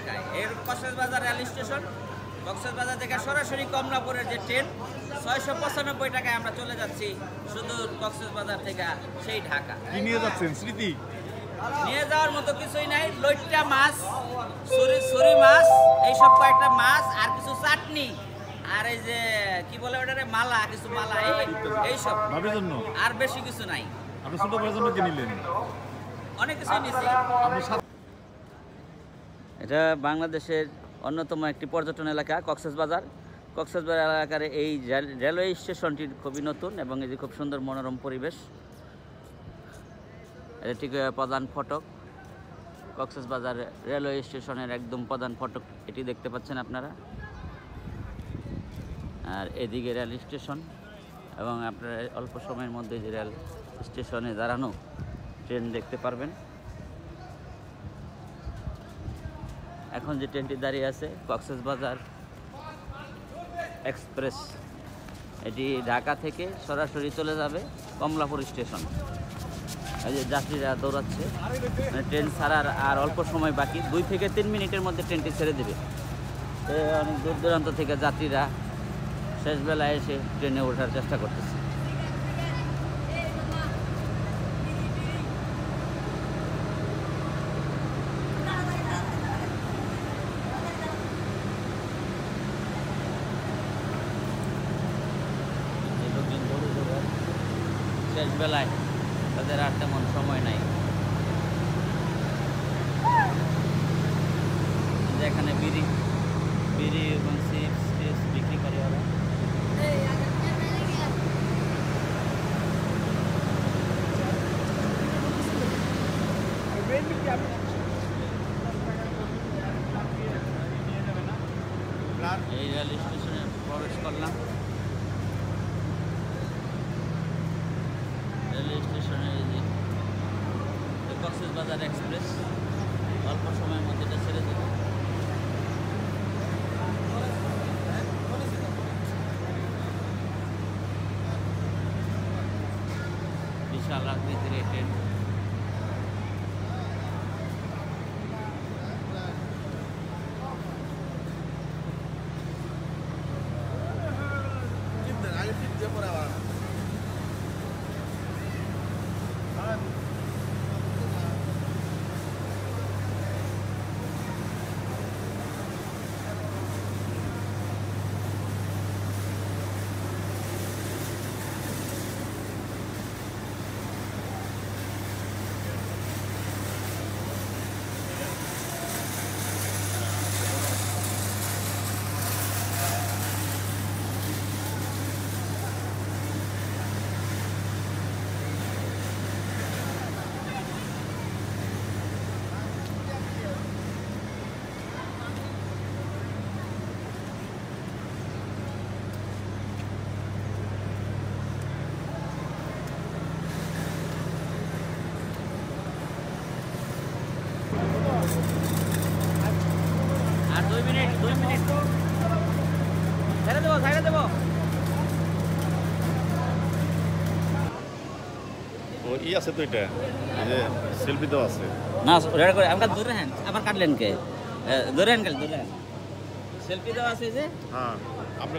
টাকায়। এর Cox's Bazar rail station, Cox's Bazar থেকে সরাসরি কমলাপুরের যে ট্রেন 695 টাকায় আমরা চলে যাচ্ছি সুদূর কক্সবাজার থেকে সেই ঢাকা। কি নিয়ে যাচ্ছেন স্মৃতি? নিয়ে যাওয়ার মতো কিছুই নাই, লইট্টা মাছ, ছুরি মাছ, এইসব কয়েকটা মাছ আর কিছু চাটনি আর এই যে কি বলে ওটারে মালা, কিছু মালা এইসব জন্য আর বেশি কিছু নাই। আপনি ছোট ভাইয়ের জন্য কি নিলেন? অনেক কিছুই নিছি। এটা বাংলাদেশের অন্যতম একটি পর্যটন এলাকা কক্সবাজার। কক্সবাজার এলাকার এই রেলওয়ে স্টেশনটি খুবই নতুন এবং এই যে খুব সুন্দর মনোরম পরিবেশ। এটা ঠিক প্রধান ফটক, কক্সবাজার রেলওয়ে স্টেশনের একদম প্রধান ফটক এটি দেখতে পাচ্ছেন আপনারা। আর এদিকে রেল স্টেশন এবং আপনারা অল্প সময়ের মধ্যে যে রেল স্টেশনে দাঁড়ানো ট্রেন দেখতে পারবেন। এখন যে ট্রেনটি দাঁড়িয়ে আছে কক্সবাজার এক্সপ্রেস, এটি ঢাকা থেকে সরাসরি চলে যাবে কমলাপুর স্টেশন। এই যে যাত্রীরা দৌড়াচ্ছে, মানে ট্রেন ছাড়ার আর অল্প সময় বাকি, 2 থেকে 3 মিনিটের মধ্যে ট্রেনটি ছেড়ে দেবে। অনেক দূর দূরান্ত থেকে যাত্রীরা শেষ বেলায় এসে ট্রেনে ওঠার চেষ্টা করতেছে। শেষ বেলায় তাদের আর তেমন সময় নাই। এখানে বিড়ি এবং চিপস বিক্রি করে ওরা। এই রেল স্টেশনে প্রবেশ করলাম। রেলওয়ে স্টেশনে এই যে কক্সবাজার এক্সপ্রেস অল্প সময়ের মধ্যে এটা ছেড়ে দেবে। বিশাল আকৃতির এই ট্রেন। আর 2 মিনিট ছেড়ে দেবো। ই আছে তো, এটা এই যে সেলফি তো আছে না, রেডি করে আমাকে দূরে হ্যাঁ আবার কাটলেন কে? দূরে হ্যাঁ সেলফি দেওয়া আছে যে। হ্যাঁ আপনি